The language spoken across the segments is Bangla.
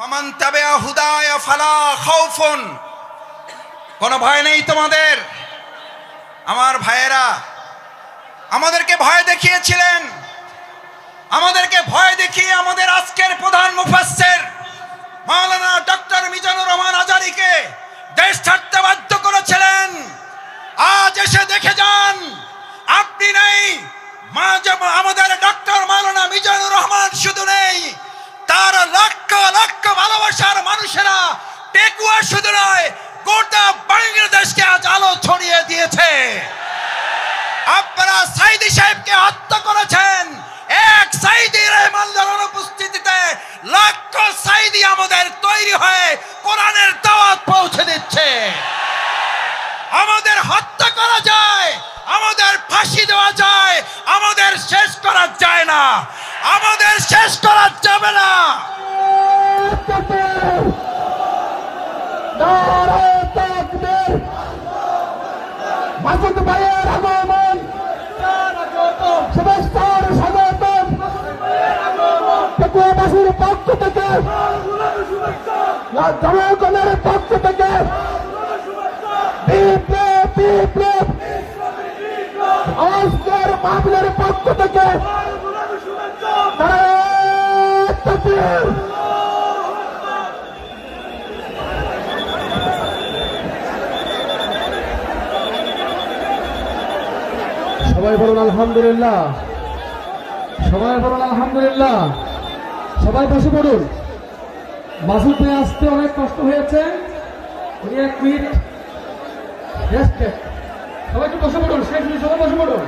ফামান তাবিআ হুদায়া ফালা খাউফুন, কোনো ভয় নেই তোমাদের। আমার ভাইয়েরা আমাদেরকে ভয় দেখিয়েছিলেন, আমাদেরকে ভয় দেখিয়ে আমাদের আজকের প্রধান মুফাসসির মাওলানা ডক্টর মিজানুর রহমান আজহারীকে দেশ ছাড়তে বাধ্য করেছিলেন। আজ এসে দেখে যান, আপনি নেই, আমাদের ডক্টর মাওলানা মিজানুর রহমান শুধু নেই, তার লক্ষ লক্ষ ভালোবাসার মানুষেরা টেকুয়া শুধু নয়, গোটা বাংলাদেশকে আজ আলো ছড়িয়ে দিয়েছে। আপনারা সাইদি সাহেবকে হত্যা করেছেন, এক সাইদি রহমানের অনুপস্থিতিতে লক্ষ সাইদি আমাদের তৈরি হয়ে কোরআনের দাওয়াত পৌঁছে দিচ্ছে। আমাদের হত্যা করা যায়, আমাদের ফাঁসি দেওয়া যায়, আমাদের শেষ করা যায় না, আমাদের শেষ করা যাবে না। মাসুদ ভাইয়ের আগমন, শুভেচ্ছার স্বাগতম টেকুয়াবাসীর পক্ষ থেকে, জনগণের পক্ষ থেকে বিপ্লব বিপ্লব, আজকের মাহফিলের পক্ষ থেকে সবাই বলুন আলহামদুলিল্লাহ, সবাই বলুন আলহামদুলিল্লাহ। সবাই বসে পড়ুন। মাসুদ ভাই আসতে অনেক কষ্ট হয়েছে, উনি 1 মিনিট রেস্ট। সবাই একটু বসে পড়ুন, শেষ মিনিট, সবাই বসে পড়ুন।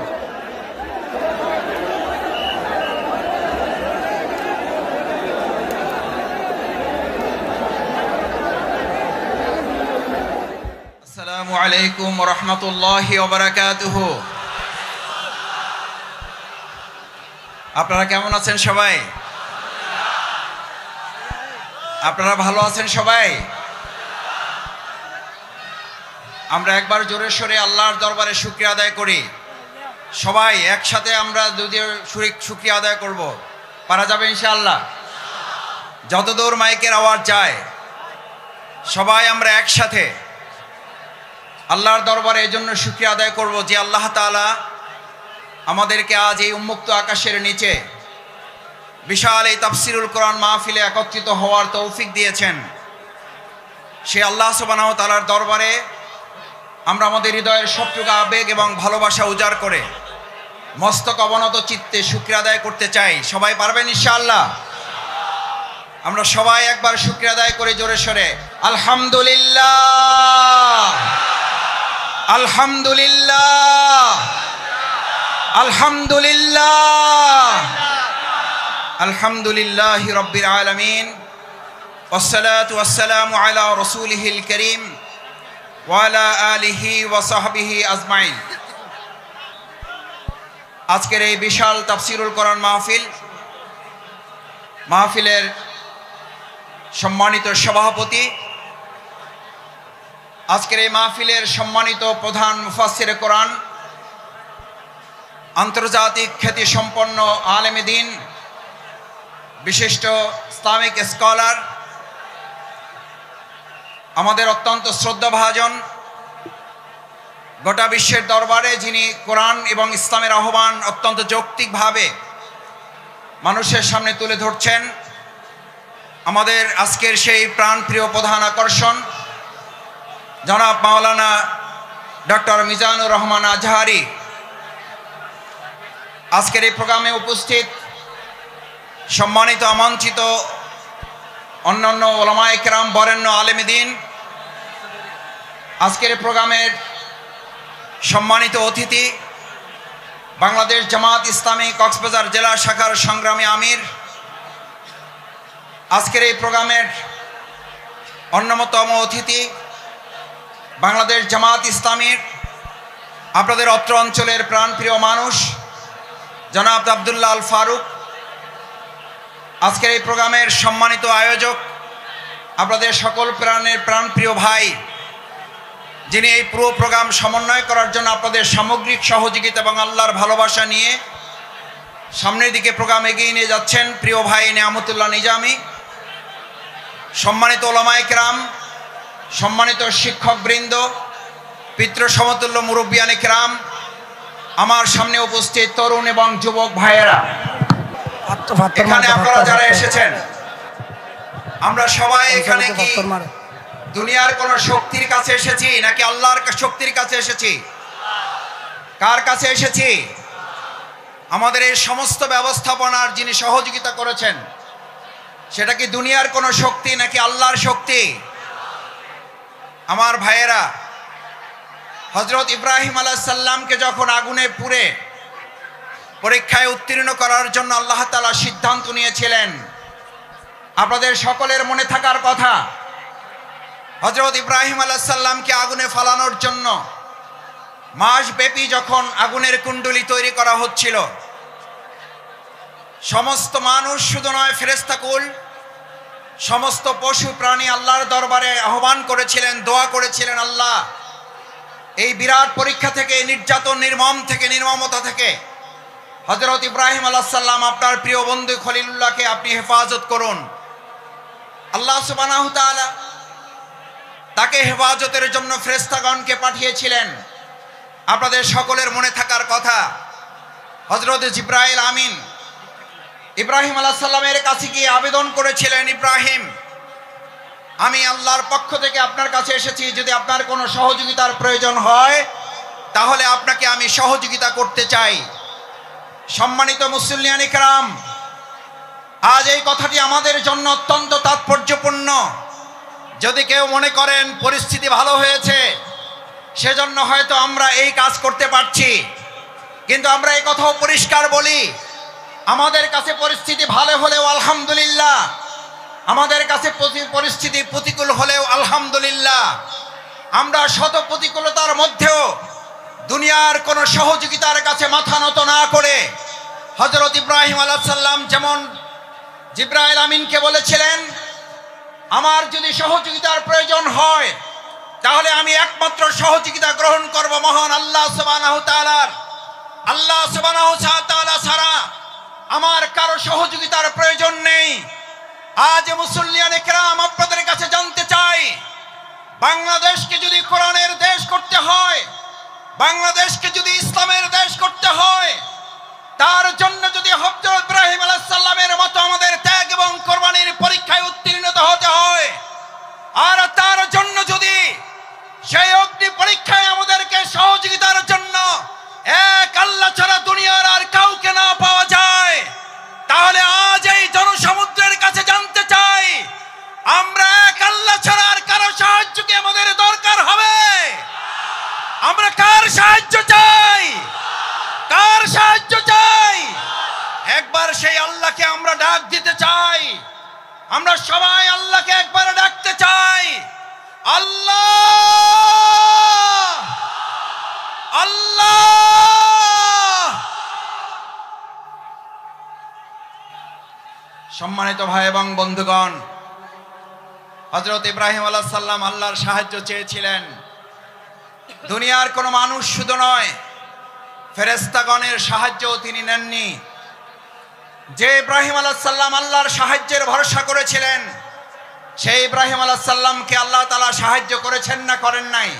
আসসালামু আলাইকুম ওয়া রাহমাতুল্লাহি ওয়া বারাকাতুহু। আপনারা কেমন আছেন সবাই? আপনারা ভালো আছেন সবাই? আমরা একবার জোরে সোরে আল্লাহর দরবারে শুকরিয়া আদায় করি। সবাই একসাথে আমরা দুদিকে শুকরিয়া আদায় করব। পারা যাবে ইনশাআল্লাহ? যতদূর মাইকের আওয়াজ যায় সবাই আমরা একসাথে আল্লাহর দরবারে এই জন্য শুকরিয়া আদায় করব যে আল্লাহ তাআলা আমাদেরকে আজ এই উন্মুক্ত আকাশের নিচে বিশাল এই তাফসিরুল কোরআন মাহফিলে একত্রিত হওয়ার তৌফিক দিয়েছেন। সে আল্লাহ সুবহানাহু ওয়া তাআলার দরবারে আমরা আমাদের হৃদয়ের সবটুকু আবেগ এবং ভালোবাসা উজাড় করে মস্তক অবনত চিত্তে শুকরিয়া আদায় করতে চাই। সবাই পারবেন ইনশাআল্লাহ? আমরা সবাই একবার শুকরিয়া আদায় করে জোরে সোরে আলহামদুলিল্লাহ, আলহামদুলিল্লাহ, আলহামদুলিল্লাহ, আলহামদুলিল্লাহি রাব্বিল আলামিন, ওয়াসসালাতু ওয়াসসালামু আলা রাসূলিহিল কারীম ওয়া আলা আলিহি ওয়া সাহবিহি আজমাইন। আজকের এই বিশাল তাফসিরুল কোরআন মাহফিলের সম্মানিত সভাপতি, আজকের এই মাহফিলের সম্মানিত প্রধান মুফাসসিরে কোরআন, আন্তর্জাতিক খ্যাতি সম্পন্ন আলেমে দ্বীন, বিশিষ্ট ইসলামিক স্কলার, আমাদের অত্যন্ত শ্রদ্ধাভাজন, গোটা বিশ্বের দরবারে যিনি কোরআন এবং ইসলামের আহ্বান অত্যন্ত যৌক্তিকভাবে মানুষের সামনে তুলে ধরছেন, আমাদের আজকের সেই প্রাণপ্রিয় প্রধান আকর্ষণ জনাব মাওলানা ডক্টর মিজানুর রহমান আজহারী। আজকের এই প্রোগ্রামে উপস্থিত সম্মানিত আমন্ত্রিত অন্যান্য ওলামায়ে কেরাম, বরেণ্য আলেমে দ্বীন, আজকের এই প্রোগ্রামের সম্মানিত অতিথি বাংলাদেশ জামাত ইসলামী কক্সবাজার জেলা শাখার সংগ্রামী আমির, আজকের এই প্রোগ্রামের অন্যতম অতিথি বাংলাদেশ জামাত ইসলামীর আপনাদের অত্র অঞ্চলের প্রাণপ্রিয় মানুষ জনাব আব্দুল্লাহ আল ফারুক, আজকের এই প্রোগ্রামের সম্মানিত আয়োজক আপনাদের সকল প্রাণপ্রিয় ভাই, যিনি এই পুরো প্রোগ্রাম সমন্বয় করার জন্য আপনাদের সামগ্রিক সহযোগিতা এবং আল্লাহর ভালোবাসা নিয়ে সামনের দিকে প্রোগ্রাম এগিয়ে নিয়ে যাচ্ছেন, প্রিয় ভাই নিয়ামতুল্লাহ নিজামী। সম্মানিত ওলামায়ে কেরাম, সম্মানিত শিক্ষকবৃন্দ, পিতৃ সমতুল্য মুরব্বিয়ানে কেরাম, আমার সামনে উপস্থিত তরুণ এবং যুবক ভাইয়েরা, এখানে আপনারা যারা এসেছেন, আমরা সবাই এখানে কি দুনিয়ার কোন শক্তির কাছে এসেছি নাকি আল্লাহর শক্তির কাছে এসেছি? কার কাছে এসেছি? আমাদের এই সমস্ত ব্যবস্থাপনার যিনি সহযোগিতা করেছেন, সেটা কি দুনিয়ার কোন শক্তি নাকি আল্লাহর শক্তি? আমার ভাইয়েরা, হযরত ইব্রাহিম আলাইহিস সালামকে যখন আগুনে পুড়ে পরীক্ষায় উত্তীর্ণ করার জন্য আল্লাহ তাআলা সিদ্ধান্ত নিয়েছিলেন, আপনাদের সকলের মনে থাকার কথা, হযরত ইব্রাহিম আলাইহিস সালামকে আগুনে ফালানোর জন্য মাসব্যাপী যখন আগুনের কুণ্ডলী তৈরি করা হচ্ছিল, সমস্ত মানুষ শুধু নয়, ফেরেশতাকুল, সমস্ত পশু প্রাণী আল্লাহর দরবারে আহ্বান করেছিলেন, দোয়া করেছিলেন, আল্লাহ এই বিরাট পরীক্ষা থেকে, নির্যাতন, নির্মমতা থেকে হযরত ইব্রাহিম আলাইহিস সালাম আপনার প্রিয় বন্ধু খলিলুল্লাহকে আপনি হেফাজত করুন। আল্লাহ সুবহানাহু তাআলা তাকে হেফাজতের জন্য ফেরেশতাগণকে পাঠিয়েছিলেন। আপনাদের সকলের মনে থাকার কথা, হযরত জিবরাইল আমিন ইব্রাহিম আলাইহিস সালামের কাছে গিয়ে আবেদন করেছিলেন, ইব্রাহিম, আমি আল্লাহর পক্ষ থেকে আপনার কাছে এসেছি, যদি আপনার কোনো সহযোগিতার প্রয়োজন হয় তাহলে আপনাকে আমি সহযোগিতা করতে চাই। সম্মানিত মুসল্লিয়ানে কেরাম, আজ এই কথাটি আমাদের জন্য অত্যন্ত তাৎপর্যপূর্ণ। যদি কেউ মনে করেন পরিস্থিতি ভালো হয়েছে সেজন্য হয়তো আমরা এই কাজ করতে পারছি, কিন্তু আমরা এই কথাও পরিষ্কার বলি, আমাদের কাছে পরিস্থিতি ভালো হলেও আলহামদুলিল্লাহ, আমাদের কাছে পরিস্থিতি প্রতিকূল হলেও আলহামদুলিল্লাহ, আমরা শত প্রতিকূলতার মধ্যেও দুনিয়ার কোন সহযোগিতার কাছে মাথা নত না করে হযরত ইব্রাহিম আলাইহিস সালাম যেমন জিবরাইল আমিনকে বলেছিলেন, আমার যদি সহযোগিতার প্রয়োজন হয় তাহলে আমি একমাত্র সহযোগিতা গ্রহণ করব মহান আল্লাহ সুবহানাহু তাআলার। আল্লাহ সুবহানাহু তাআলা ছাড়া আমার কারো সহযোগিতার প্রয়োজন নেই। আজ মুসল্লিয়ানে কেরাম, আপনাদের কাছে জানতে চাই, বাংলাদেশকে যদি কোরআনের দেশ করতে হয়, বাংলাদেশকে যদি ইসলামের দেশ করতে হয়, তার জন্য যদি হযরত ইব্রাহিম আলাইহিস সালামের মতো আমাদের ত্যাগ এবং কোরবানির পরীক্ষায় উত্তীর্ণ হতে হয়, আর তার জন্য যদি সেই অগ্নি পরীক্ষায় আমাদেরকে সহযোগিতার জন্য এক আল্লাহ ছাড়া দুনিয়ার আর কাউকে না পাওয়া যায়, তাহলে আজ এই জনসমুদ্রের কাছে জানতে চাই, আমরা এক আল্লাহ ছাড়া আর কারো সাহায্য কি আমাদের দরকার হবে? আমরা কার সাহায্য চাই? কার সাহায্য চাই? একবার সেই আল্লাহকে আমরা ডাক দিতে চাই। আমরা সবাই আল্লাহকে একবার ডাকতে চাই, আল্লাহ আল্লাহ। সম্মানিত ভাই এবং বন্ধুগণ, হযরত ইব্রাহিম আলাইহিস সালাম আল্লাহর সাহায্য চেয়েছিলেন। দুনিয়ার কোনো মানুষ শুধু নয়, ফেরেশতাগণের সাহায্যও তিনি নেননি। যে ইব্রাহিম আলাইহিস সালাম আল্লাহর সাহায্যের ভরসা করেছিলেন, সেই ইব্রাহিম আলাইহিস সালামকে আল্লাহ তাআলা সাহায্য করেছেন না করেন নাই?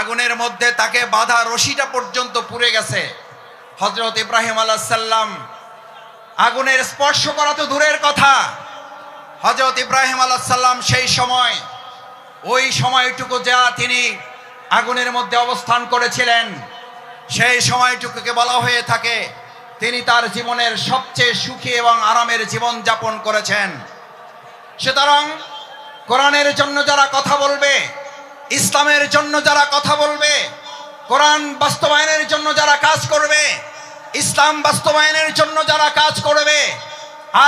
আগুনের মধ্যে তাকে বাঁধা রশিটা পর্যন্ত পুড়ে গেছে। হযরত ইব্রাহিম আলাইহিস সালাম আগুনের স্পর্শ করা তো দূরের কথা, হযরত ইব্রাহিম আলাইহিস সালাম সেই সময়, ওই সময়টুকু যা তিনি আগুনের মধ্যে অবস্থান করেছিলেন, সেই সময়টুকুকে বলা হয়ে থাকে তিনি তার জীবনের সবচেয়ে সুখী এবং আরামের জীবন যাপন করেছেন। সুতরাং কোরআনের জন্য যারা কথা বলবে, ইসলামের জন্য যারা কথা বলবে, কোরআন বাস্তবায়নের জন্য যারা কাজ করবে, ইসলাম বাস্তবায়নের জন্য যারা কাজ করবে,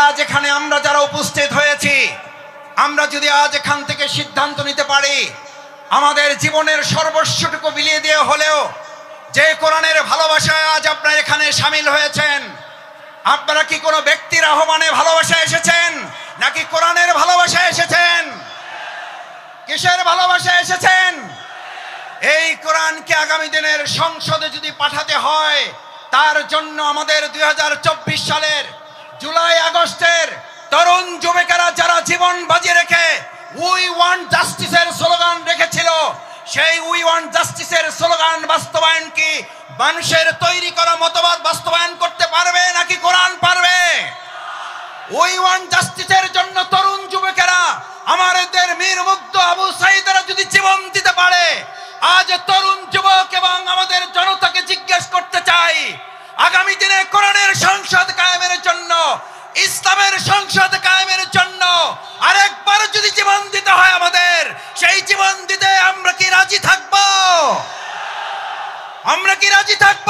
আজ এখানে আমরা যারা উপস্থিত হয়েছি, আমরা যদি আজ এখান থেকে সিদ্ধান্ত নিতে পারি, আমাদের জীবনের সর্বস্বটুকু বিলিয়ে দিয়ে হলেও যে কোরআনের ভালোবাসায় আজ আপনারা এখানে শামিল হয়েছেন, আপনারা কি কোনো ব্যক্তির আহ্বানে ভালোবাসায় এসেছেন নাকি কোরআনের ভালোবাসায় এসেছেন? কিসের ভালোবাসায় এসেছেন? এই কোরআনকে আগামী দিনের সংসদে যদি পাঠাতে হয়, তার জন্য আমাদের 2024 সালের জুলাই আগস্টের তরুণ যুবকেরা যারা জীবন বাজি সেই উই ওয়ান্ট জাস্টিসের স্লোগান বাস্তবায়ন কি মানুষের তৈরি করা মতবাদ বাস্তবায়ন করতে পারবে নাকি কোরআন পারবে? উই ওয়ান্ট জাস্টিসের জন্য তরুণ যুবকেরা আমাদের মীর মুগ্ধ আবু সাঈদরা যদি জীবন দিতে পারে, আজ তরুণ যুবক এবং আমাদের জনতাকে জিজ্ঞেস করতে চাই, আগামী দিনে কোরআনের সংসদ কায়েমের জন্য, ইসলামের সংসদ কায়েমের জন্য আরেকবার যদি জীবন দিতে হয় আমাদের, সেই জীবন দিতে আমরা কি রাজি থাকব? আমরা কি রাজি থাকব?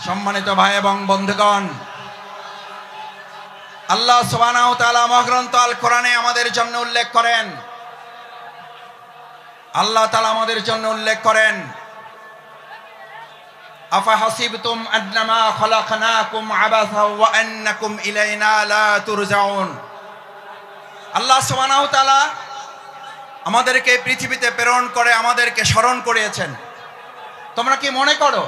সম্মানিত ভাই এবং বন্ধুগণ, আল্লাহ সুবহানাহু ওয়া তাআলা মহাগ্রন্থ আল কোরআনে আমাদের জন্য উল্লেখ করেন, আল্লাহ তাআলা আমাদের জন্য উল্লেখ করেন, আফা হাসিবতুম আন্নামা খলাকনাকুম আবাসা ওয়া আন্নাকুম ইলাইনা লা তুরজাউন। আল্লাহ সুবহানাহু ওয়া তাআলা আমাদেরকে পৃথিবীতে প্রেরণ করে আমাদেরকে স্মরণ করিয়েছেন। তোমরা কি মনে করো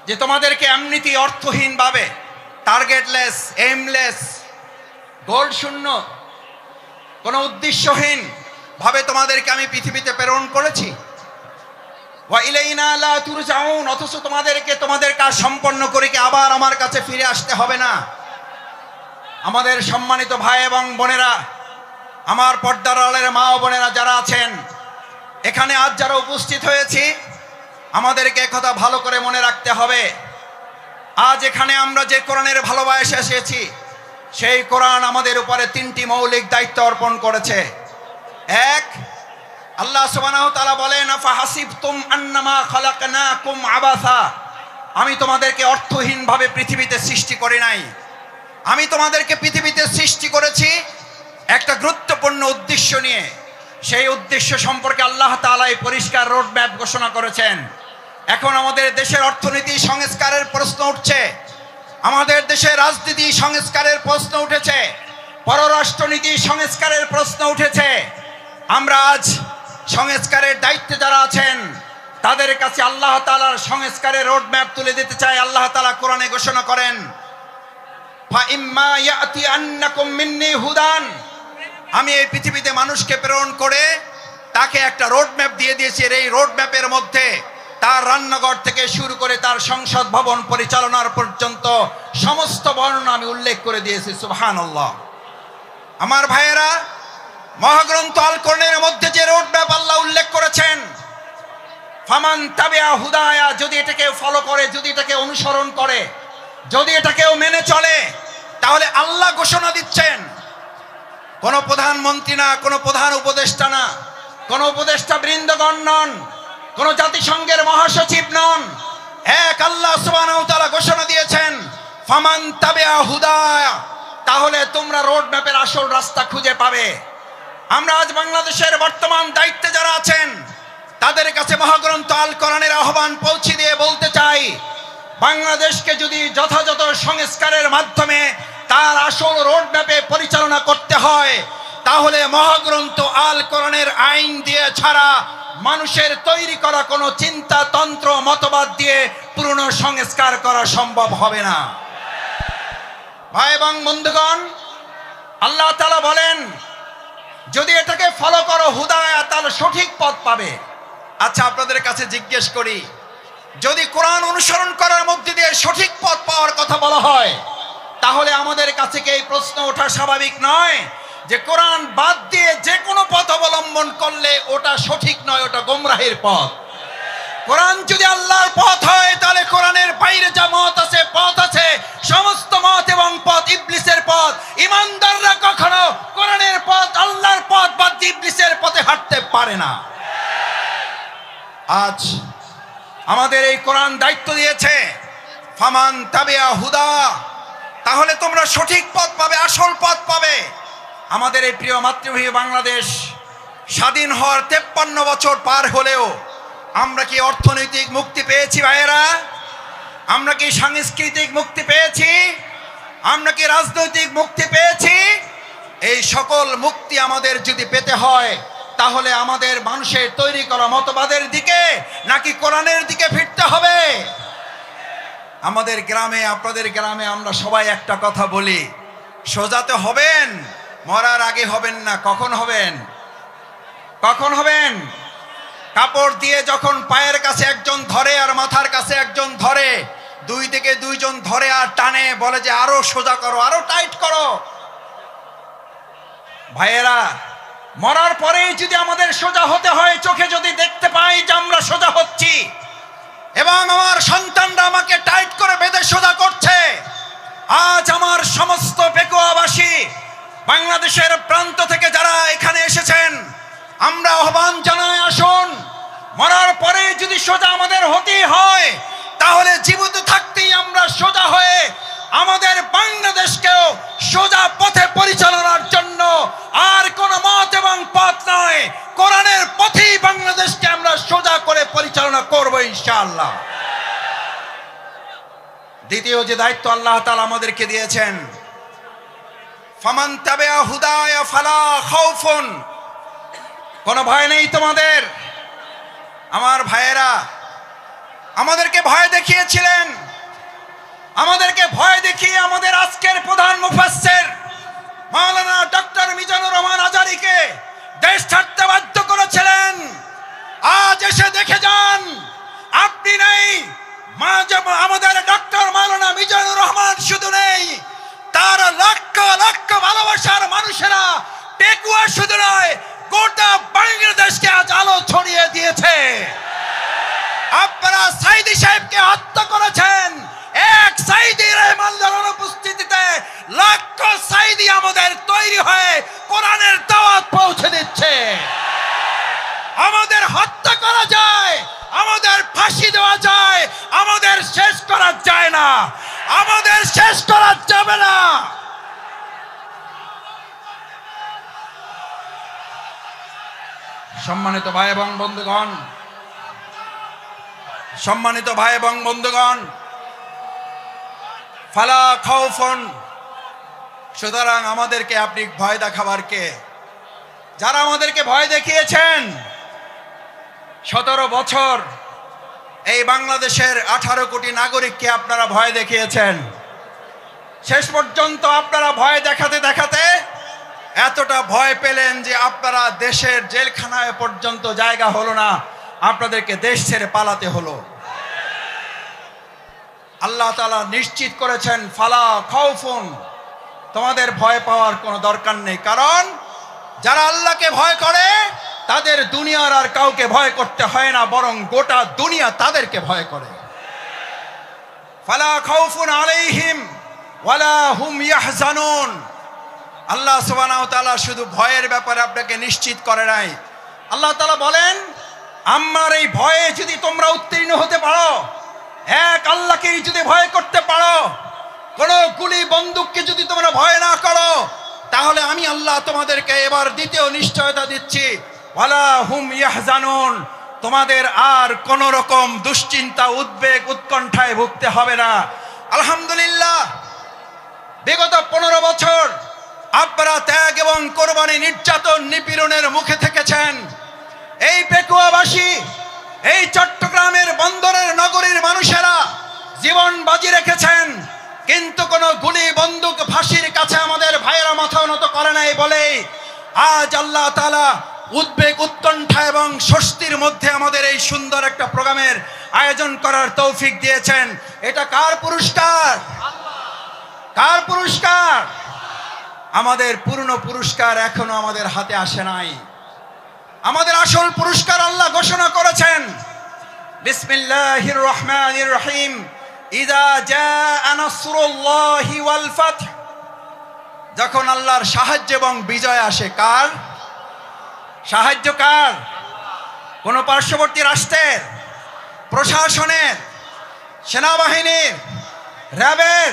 যে তোমাদেরকে এমনিতেই অর্থহীন ভাবে, টার্গেটলেস, এইমলেস, গোল শূন্য, কোনো উদ্দেশ্যহীন ভাবে তোমাদেরকে আমি পৃথিবীতে প্রেরণ করেছি? ওয়া ইলাইনা লা তুরজাউন, অথচ তোমাদেরকে তোমাদের কাজ সম্পন্ন করে কি আবার আমার কাছে ফিরে আসতে হবে না? আমাদের সম্মানিত ভাই এবং বোনেরা, আমার পর্দার আড়ালের মা ও বোনেরা যারা আছেন এখানে, আজ যারা উপস্থিত হয়েছি, আমাদেরকে একথা ভালো করে মনে রাখতে হবে, আজ এখানে আমরা যে কোরআনের ভালোবাসা এসেছি, সেই কোরআন আমাদের উপরে তিনটি মৌলিক দায়িত্ব অর্পণ করেছে। এক, আল্লাহ সুবহানাহু ওয়া তাআলা বলেন, আফা হাসিবতুম আন্নামা খলাকনাকুম আবাসা, আমি তোমাদেরকে অর্থহীন ভাবে পৃথিবীতে সৃষ্টি করি নাই, আমি তোমাদেরকে পৃথিবীতে সৃষ্টি করেছি একটা গুরুত্বপূর্ণ উদ্দেশ্য নিয়ে। সেই উদ্দেশ্য সম্পর্কে আল্লাহ তাআলা এই পরিষ্কার রোড ম্যাপ ঘোষণা করেছেন। এখন আমাদের দেশের অর্থনীতি সংস্কারের প্রশ্ন উঠছে, আমাদের দেশের রাজনীতি সংস্কারের প্রশ্ন উঠেছে, পররাষ্ট্রনীতি সংস্কারের প্রশ্ন উঠেছে। আমরা আজ সংস্কারের দায়িত্বে যারা আছেন তাদের কাছে আল্লাহ তাআলার সংস্কারের রোড ম্যাপ তুলে দিতে চাই। আল্লাহ তাআলা কোরআনে ঘোষণা করেন, ফাইম্মা ইয়াতিয়ান্নাকুম মিন্নি হুদান, আমি এই পৃথিবীতে মানুষকে প্রেরণ করে তাকে একটা রোড ম্যাপ দিয়ে দিয়েছি। এই রোড ম্যাপের মধ্যে তার রান্নাঘর থেকে শুরু করে তার সংসদ ভবন পরিচালনার পর্যন্ত সমস্ত বর্ণনা আমি উল্লেখ করে দিয়েছি। সুবহানাল্লাহ। আমার ভাইয়েরা, মহাগ্রন্থ আল কোরআনের মধ্যে যে রোড ম্যাপ আল্লাহ উল্লেখ করেছেন, ফামান তাবিআ হুদায়া, যদি এটাকে ফলো করে, যদি এটাকে অনুসরণ করে, যদি এটাকেও মেনে চলে, তাহলে আল্লাহ ঘোষণা দিচ্ছেন, কোন প্রধানমন্ত্রী না, কোন প্রধান উপদেষ্টা না, কোন উপদেষ্টা বৃন্দগণ নন, কোন জাতিসংঘের মহাসচিব নন, এক আল্লাহ সুবহানাহু ওয়া তাআলা ঘোষণা দিয়েছেন, ফামান তাবিআ হুদায়া, তাহলে তোমরা রোড ম্যাপের আসল রাস্তা খুঁজে পাবে। আমরা আজ বাংলাদেশের বর্তমান দায়িত্বে যারা আছেন তাদের কাছে মহাগ্রন্থ আল কোরআনের আহ্বান পৌঁছে দিয়ে বলতে চাই, বাংলাদেশকে যদি যথাযথ সংস্কারের মাধ্যমে তার আসল রোড ম্যাপে পরিচালনা করতে হয়, তাহলে মহাগ্রন্থ আল কোরআনের আইন দিয়ে ছাড়া মানুষের তৈরি করা কোনো চিন্তা, তন্ত্র, মতবাদ দিয়ে পুরনো সংস্কার করা সম্ভব হবে না। ভাই এবং বন্ধুগণ, আল্লাহ তাআলা বলেন, যদি এটাকে ফলো করো হুদায়া, তাহলে সঠিক পথ পাবে। আচ্ছা, আপনাদের কাছে জিজ্ঞেস করি, যদি কোরআন অনুসরণ করার মধ্যে দিয়ে সঠিক পথ পাওয়ার কথা বলা হয়, তাহলে আমাদের কাছে কি এই প্রশ্ন ওঠা স্বাভাবিক নয় যে কোরআন বাদ দিয়ে যে কোনো পথ অবলম্বন করলে ওটা সঠিক নয়, ওটা গোমরাহির পথ? কোরআন যদি আল্লাহর পথ হয়, তাহলে কোরআনের বাইরে যা মত আছে, পথ আছে, সমস্ত মত এবং পথ ইবলিসের পথ। ইমানদাররা কখনো কোরআনের পথ, আল্লাহর পথ বাদ দিয়ে ইবলিসের পথে হাঁটতে পারে না। আজ আমাদের এই কোরআন দায়িত্ব দিয়েছে, ফামান তাবিআ হুদা, তাহলে তোমরা সঠিক পথ পাবে, আসল পথ পাবে। আমাদের এই প্রিয় মাতৃভূমি বাংলাদেশ স্বাধীন হওয়ার 53 বছর পার হলেও আমরা কি অর্থনৈতিক মুক্তি পেয়েছি ভাইয়েরা? আমরা কি সাংস্কৃতিক মুক্তি পেয়েছি? আমরা কি রাজনৈতিক মুক্তি পেয়েছি? এই সকল মুক্তি আমাদের যদি পেতে হয়, তাহলে আমাদের মানুষের তৈরি করা মতবাদের দিকে নাকি কোরআনের দিকে ফিরতে হবে? আমাদের গ্রামে, আপনাদের গ্রামে আমরা সবাই একটা কথা বলি, সোজাতে হবেন, মরার আগে হবেন না। কখন হবেন? কখন হবেন? কাপড় দিয়ে যখন পায়ের কাছে একজন ধরে আর মাথার কাছে একজন ধরে, দুই থেকে দুইজন ধরে আর টানে, বলে যে আরো সোজা করো, আরো টাইট করো। ভাইয়েরা, মরার পরেই যদি আমাদের সোজা হতে হয়, চোখে যদি দেখতে পাই যে আমরা সোজা হচ্ছি এবং আমার সন্তানরা আমাকে টাইট করে বেঁধে সোজা করছে, আজ আমার সমস্ত পেকুয়াবাসী, বাংলাদেশের প্রান্ত থেকে যারা এখানে এসেছেন, আমরা আহ্বান জানাই, আসুন, মরার পরে যদি সোজা আমাদের হতেই হয়, তাহলে জীবিত থাকতেই আমরা সোজা হয়ে আমাদের বাংলাদেশকেও সোজা পথে পরিচালনার জন্য আর কোন মত এবং পথ নয়, কোরআনের পথেই বাংলাদেশকে আমরা সোজা করে পরিচালনা করব ইনশাআল্লাহ। দ্বিতীয় যে দায়িত্ব আল্লাহ তাআলা আমাদেরকে দিয়েছেন, ফামান তাবিআ হুদায়া ফালা খাউফুন, কোনো ভয় নেই তোমাদের। আমার ভাইয়েরা, আমাদেরকে ভয় দেখিয়েছিলেন, আমাদেরকে ভয় দেখিয়ে আমাদের আজকের প্রধান মুফাসসির মাওলানা ডক্টর মিজানুর রহমান আজারীকে দেশ ছাড়তে বাধ্য করেছিলেন। আজ এসে দেখে যান, আপনি নেই, আমাদের ডক্টর মাওলানা মিজানুর রহমান শুধু নেই, তার লক্ষ লক্ষ ভালোবাসার মানুষেরা পেকুয়া শুধু নয়, গোটা বাংলাদেশকে আজ আলো ছড়িয়ে দিয়েছে। আপনারা সাইদি সাহেবকে হত্যা করেছেন, এক সাইদি রহমানের অনুপস্থিতিতে লক্ষ সাইদি আমাদের তৈরি হয়ে কোরআনের দাওয়াত পৌঁছে দিচ্ছে। আমাদের হত্যা করা যায়, আমাদের ফাঁসি দেওয়া যায়, আমাদের শেষ করা যায় না, আমাদের শেষ করা যাবে না। সম্মানিত ভাই এবং বন্ধুগণ, সম্মানিত ভাই এবং বন্ধুগণ, ফালা খাউফুন, সুতরাং আমাদেরকে আপনি ভয় দেখাবার কে? যারা আমাদেরকে ভয় দেখিয়েছেন, 17 বছর এই বাংলাদেশের 18 কোটি নাগরিককে আপনারা ভয় দেখিয়েছেন। শেষ পর্যন্ত আপনারা ভয় দেখাতে দেখাতে এতটা ভয় পেলেন যে আপনারা দেশের জেলখানায় পর্যন্ত জায়গা হলো না, আপনাদেরকে দেশ ছেড়ে পালাতে হলো। আল্লাহ তাআলা নিশ্চিত করেছেন, ফালা খাউফুন, তোমাদের ভয় পাওয়ার কোনো দরকার নেই, কারণ যারা আল্লাহকে ভয় করে তাদের দুনিয়ার আর কাউকে ভয় করতে হয় না, বরং গোটা দুনিয়া তাদেরকে ভয় করে। ফালা খাউফুন আলাইহিম ওয়ালা হুম ইয়াহজানুন। আল্লাহ সুবহানাহু ওয়া তাআলা শুধু ভয়ের ব্যাপারে আপনাকে নিশ্চিত করে নাই, আল্লাহ তাআলা বলেন, আমার এই ভয়ে যদি তোমরা উত্তীর্ণ হতে পারো, এক আল্লাহকেই যদি ভয় করতে পারো, কোনো গুলি বন্দুককে যদি তোমরা ভয় না করো, তাহলে আমি আল্লাহ তোমাদেরকে এবার দ্বিতীয় নিশ্চয়তা দিচ্ছি, ওয়ালা হুম ইয়াহজানুন, তোমাদের আর কোন রকম দুশ্চিন্তা, উদ্বেগ, উৎকণ্ঠায় ভুগতে হবে না। আলহামদুলিল্লাহ, বিগত 15 বছর আপনারা ত্যাগ এবং কোরবানি, নির্যাতন, নিপীড়নের মুখে থেকেছেন। এই পেকুয়াবাসী, এই চট্টগ্রামের বন্দরের নগরীর মানুষেরা জীবন বাজি রেখেছেন, কিন্তু কোনো গুলি বন্দুক ফাঁসির কাছে আমাদের ভাইয়েরা মাথা নত করে নাই বলে আজ আল্লাহ তাআলা উদ্বেগ, উৎকণ্ঠা এবং স্বস্তির মধ্যে আমাদের এই সুন্দর একটা প্রোগ্রামের আয়োজন করার তৌফিক দিয়েছেন। এটা কার পুরস্কার? কার পুরস্কার? আমাদের পূর্ণ পুরস্কার এখনো আমাদের হাতে আসে নাই। আমাদের আসল পুরস্কার আল্লাহ ঘোষণা করেছেন, বিসমিল্লাহির রহমানির রহিম, ইযা জাআ নাসরুল্লাহি ওয়াল ফাতহ, যখন আল্লাহর সাহায্য এবং বিজয় আসে। কার সাহায্য? কার? কোন পার্শ্ববর্তী রাষ্ট্রের, প্রশাসনের, সেনাবাহিনীর, র্যাবের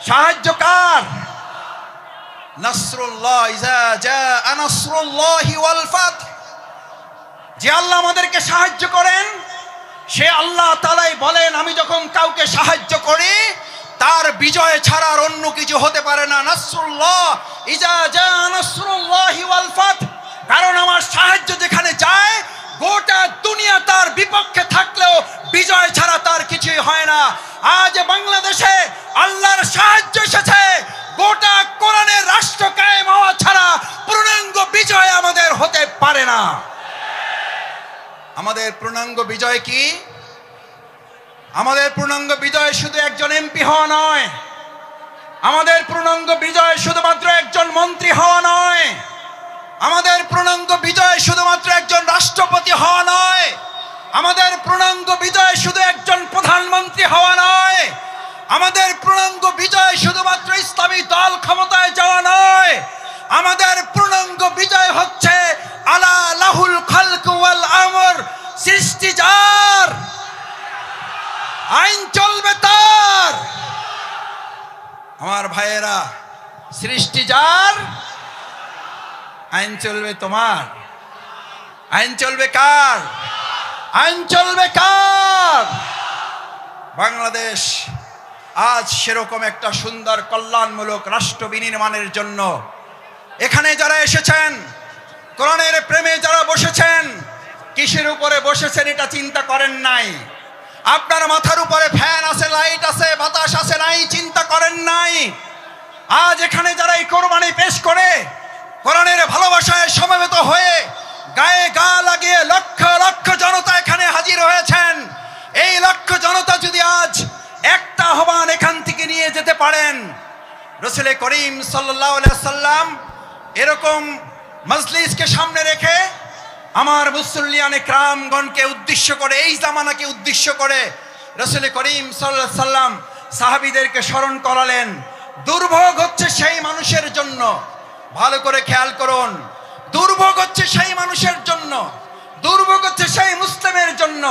সাহায্য কার? নাসরুল্লাহ, ইযা জাআ নাসরুল্লাহি ওয়াল ফাতহ। যে আল্লাহ আমাদেরকে সাহায্য করেন, সে আল্লাহ তাআলাই বলেন, আমি যখন কাউকে সাহায্য করি তার বিজয় ছাড়া আর অন্য কিছু হতে পারে না। নাসরুল্লাহ, ইযা জাআ নাসরুল্লাহি ওয়াল ফাতহ, কারণ আমার সাহায্য যেখানে যায়, গোটা দুনিয়া তার বিপক্ষে থাকলেও বিজয় ছাড়া তার কিছুই হয় না। আজ বাংলাদেশে আল্লাহর সাহায্য এসেছে, গোটা আমাদের পূর্ণাঙ্গ বিজয় কি? আমাদের পূর্ণাঙ্গ বিজয় শুধু একজন এমপি হওয়া নয়, আমাদের পূর্ণাঙ্গ বিজয় শুধুমাত্র একজন মন্ত্রী হওয়া নয়, আমাদের পূর্ণাঙ্গ বিজয় শুধুমাত্র একজন রাষ্ট্রপতি হওয়া নয়, আমাদের পূর্ণাঙ্গ বিজয় শুধু একজন প্রধানমন্ত্রী হওয়া নয়, আমাদের পূর্ণাঙ্গ বিজয় শুধুমাত্র ইসলামী দল ক্ষমতায় যাওয়া নয়, আমাদের পূর্ণাঙ্গ বিজয় হচ্ছে আলা লাহুল খালকু ওয়াল আমর, সৃষ্টি যার, আইন চলবে তার। আমার ভাইয়েরা, সৃষ্টি যার, আইন চলবে তোমার। আইন চলবে কার? আইন চলবে কার? বাংলাদেশ আজ সেরকম একটা সুন্দর কল্যাণমূলক রাষ্ট্র বিনির্মাণের জন্য এখানে যারা এসেছেন, কোরআনের প্রেমে যারা বসেছেন, কিসের উপরে বসেছেন এটা চিন্তা করেন নাই। আপনার মাথার উপরে ফ্যান আছে, লাইট আছে, বাতাস আছে, নাই চিন্তা করেন নাই। আজ এখানে যারা এই কোরবানি পেশ করে কোরআনের ভালোবাসায় সমবেত হয়ে গায়ে গা লাগিয়ে লক্ষ লক্ষ জনতা এখানে হাজির হয়েছেন, এই লক্ষ জনতা যদি আজ একটা আহ্বান এখান থেকে নিয়ে যেতে পারেন, রাসূল করিম সাল্লাল্লাহু আলাইহি সাল্লাম এরকম মজলিসকে সামনে রেখে আমার মুসল্লিয়ানে কিরামগণকে উদ্দেশ্য করে, এই জামানাকে উদ্দেশ্য করে রাসূল করিম সাল্লাল্লাহু আলাইহি সাল্লাম সাহাবীদেরকে স্মরণ করালেন। দুর্ভোগ হচ্ছে সেই মানুষের জন্য, ভালো করে খেয়াল করুন, দুর্ভোগ হচ্ছে সেই মানুষের জন্য, দুর্ভোগ হচ্ছে সেই মুসলিমের জন্য,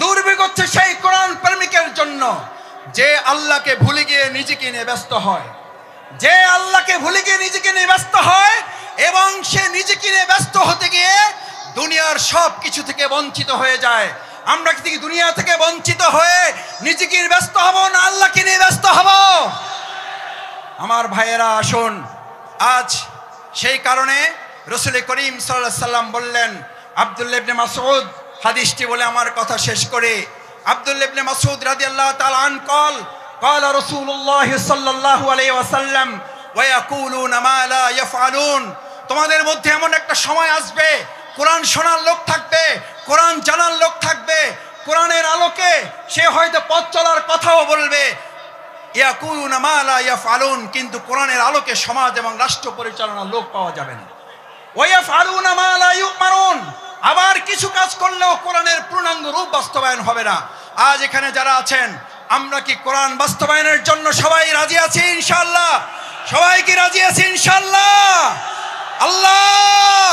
দুর্ভোগ হচ্ছে সেই কোরআন প্রেমিকের জন্য যে আল্লাহকে ভুলে গিয়ে নিজেকে নিয়ে ব্যস্ত হয়, যে আল্লাহকে ভুলে গিয়ে নিজেকে নিয়ে ব্যস্ত হয় এবং সে নিজেকে নিয়ে ব্যস্ত হতে গিয়ে দুনিয়ার সব কিছু থেকে বঞ্চিত হয়ে যায়। আমরা কি দুনিয়া থেকে বঞ্চিত হয়ে নিজেকে নিয়ে ব্যস্ত হব না আল্লাহকে নিয়ে ব্যস্ত হব? আমার ভাইয়েরা আসুন, আজ সেই কারণে রাসূল করিম সাল্লাল্লাহু আলাইহি সাল্লাম বললেন, আব্দুল্লাহ ইবনে মাসউদ হাদিসটি বলে আমার কথা শেষ করে, আব্দুল্লাহ ইবনে মাসউদ রাদিয়াল্লাহু তাআলা আন قال رسول الله صلى الله عليه وسلم ويقولون ما لا يفعلون। তোমাদের মধ্যে এমন একটা সময় আসবে, কোরআন শোনার লোক থাকবে, কোরআন জানার লোক থাকবে, কোরআনের আলোকে সে হয়তো পথ চলার কথাও বলবে, ইয়াকুলুনা মা লা ইয়াফআলুন, কিন্তু কোরআনের আলোকে সমাজ এবং রাষ্ট্র পরিচালনার লোক পাওয়া যাবে না। ওয়ায়াফআলুনা মা লা ইউমারুন, আবার কিছু কাজ করলেও কোরআনের পূর্ণাঙ্গ রূপ বাস্তবায়ন হবে না। আজ এখানে যারা আছেন, আমরা কি কোরআন বাস্তবায়নের জন্য সবাই রাজি আছি ইনশাআল্লাহ? সবাই কি রাজি আছি ইনশাআল্লাহ? আল্লাহ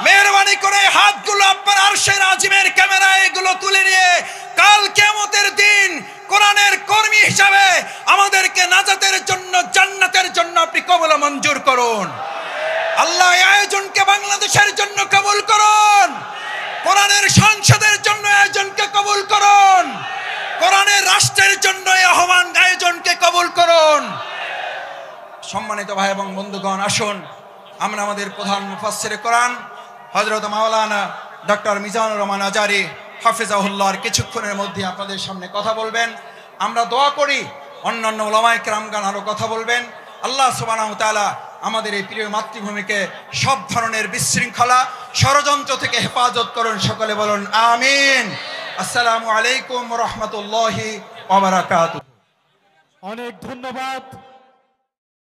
মেহেরবানি করে হাতগুলো আপনার আরশের আজিমের ক্যামেরায় এগুলো তুলে নিয়ে কাল কিয়ামতের দিন কোরআনের কর্মী হিসাবে আমাদেরকে নাজাতের জন্য, জান্নাতের জন্য আপনি কবুল মঞ্জুর করুন। আল্লাহ এই আয়োজনকে বাংলাদেশের জন্য কবুল করুন, কোরআনের সংসদের জন্য আয়োজনকে কবুল করুন, কোরআনের রাষ্ট্রের জন্য এই আহ্বান আয়োজনকে কবুল করুন। সম্মানিত ভাই এবং বন্ধুগণ, আসুন আমরা আমাদের প্রধান মুফাসসিরে কোরআন হযরত মাওলানা ডক্টর মিজানুর রহমান আজারি হাফিজাহুল্লাহর কিছুক্ষণের মধ্যে আপনাদের সামনে কথা বলবেন। আমরা দোয়া করি অন্যান্য উলামায়ে কেরামগণ আরো কথা বলবেন। আল্লাহ সুবহানাহু ওয়া তাআলা আমাদের এই প্রিয় মাতৃভূমিকে সব ধরনের বিশৃঙ্খলা ষড়যন্ত্র থেকে হেফাজত করুন। সকলে বলুন আমিন। আসসালামু আলাইকুম ওয়া রাহমাতুল্লাহি ওয়া বারাকাতুহু। অনেক ধন্যবাদ।